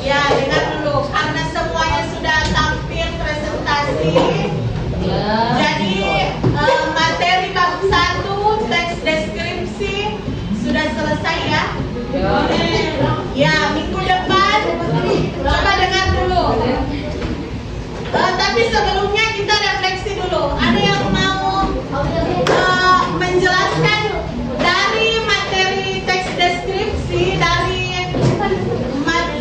Ya, dengar dulu. Karena semuanya sudah tampil presentasi. Jadi materi bab 1 teks deskripsi sudah selesai ya. Ya, minggu depan coba dengar dulu. Tapi sebelumnya kita refleksi dulu. Ada yang mau menjelaskan dari materi teks deskripsi dari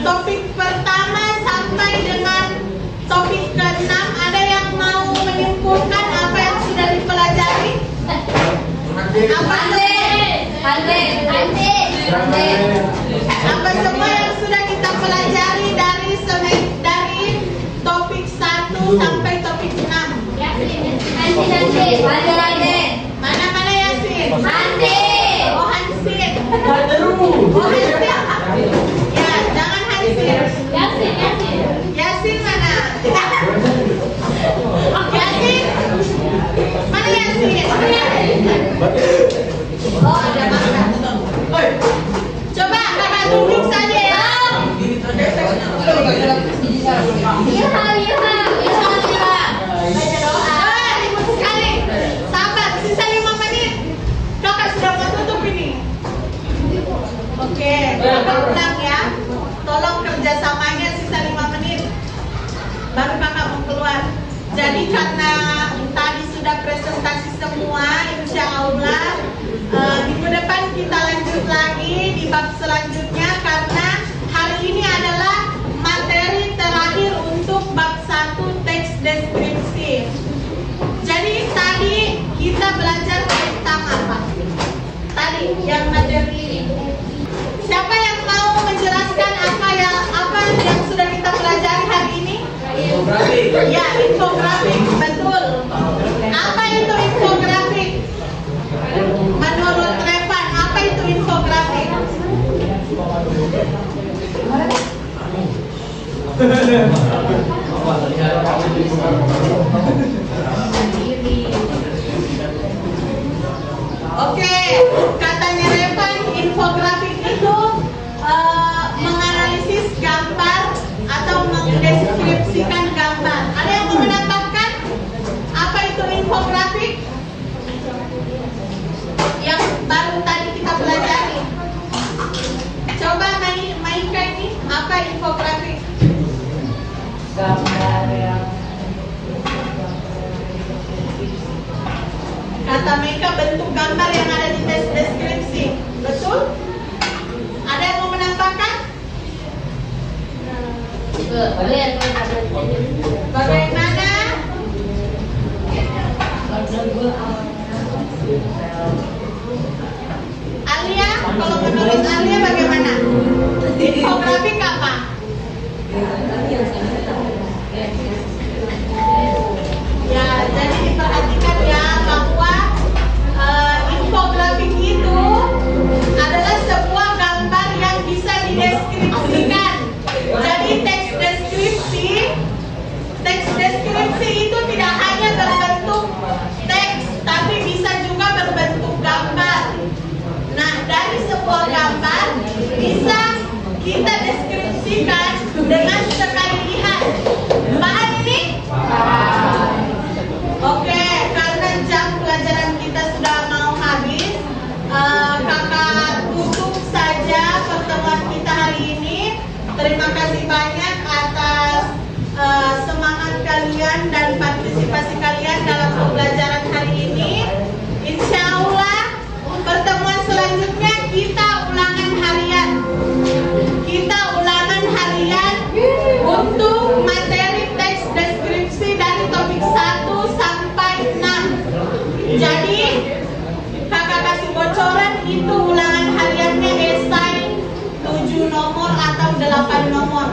topik pertama sampai dengan topik ke-6, ada yang mau menyimpulkan apa yang sudah dipelajari? Apa semua yang sudah kita pelajari dari topik 1 sampai topik 6? Mana Yasin? Oh, Hansin. Ya, jangan Hansin. Yasin mana? Yasin? Mana Yasin? Oh, ada Maka. Coba kakak tunjuk saja ya. Baca doa. Ribut sekali. Sabar, sisa 5 menit. Kakak sudah mau tutup ini. Oke, kakak ulang ya. Tolong kerjasamanya sisa 5 menit. Baru kakak mau keluar. Jadi karena tadi sudah presentasi semua, insya Allah minggu depan kita lanjut lagi di bab selanjutnya karena hari ini adalah materi terakhir untuk bab 1 teks deskripsi. Jadi tadi kita belajar tentang apa? Tadi yang materi ini. Siapa yang mau menjelaskan apa yang sudah kita pelajari hari ini? Infografik. Ya, infografik, betul. Apa itu infografik? Menurut Revan, apa itu infografik? Oke, katanya Revan, infografik itu menganalisis gambar atau mendeskripsikan gambar. Ada yang mau menambahkan? Apa itu infografik? Yang baru tadi kita pelajari. Coba mainkan ini. Apa infografik? Gambar yang Kata mereka bentuk gambar yang ada di tes deskripsi. Betul? Ada yang mau menambahkan? Bagaimana? Alia, kalau menurut Alia bagaimana? Infografik apa? Ya, jadi diperhatikan ya bahwa infografik itu adalah sebuah gambar yang bisa dideskripsikan. Jadi teks deskripsi itu tidak hanya berbentuk teks, tapi bisa juga berbentuk gambar. Nah, dari sebuah gambar bisa kita deskripsikan dengan sekali lihat. Paham ini? Oke, karena jam pelajaran kita sudah mau habis, kakak tutup saja pertemuan kita hari ini. Terima kasih banyak atas semangat kalian dan partisipasi kalian dalam pembelajaran hari ini. Insya Allah pertemuan selanjutnya kita ulangan harian. Kita ulangan harian untuk materi teks deskripsi dari topik 1 sampai 6. Jadi kakak kasih bocoran itu ulangan hariannya esai 7 nomor atau 8 nomor.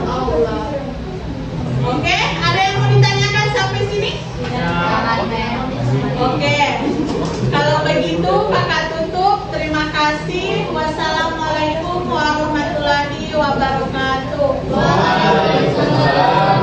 Oke, ada yang mau ditanyakan sampai sini? Oke. kasih. Wassalamualaikum warahmatullahi wabarakatuh. Waalaikumsalam.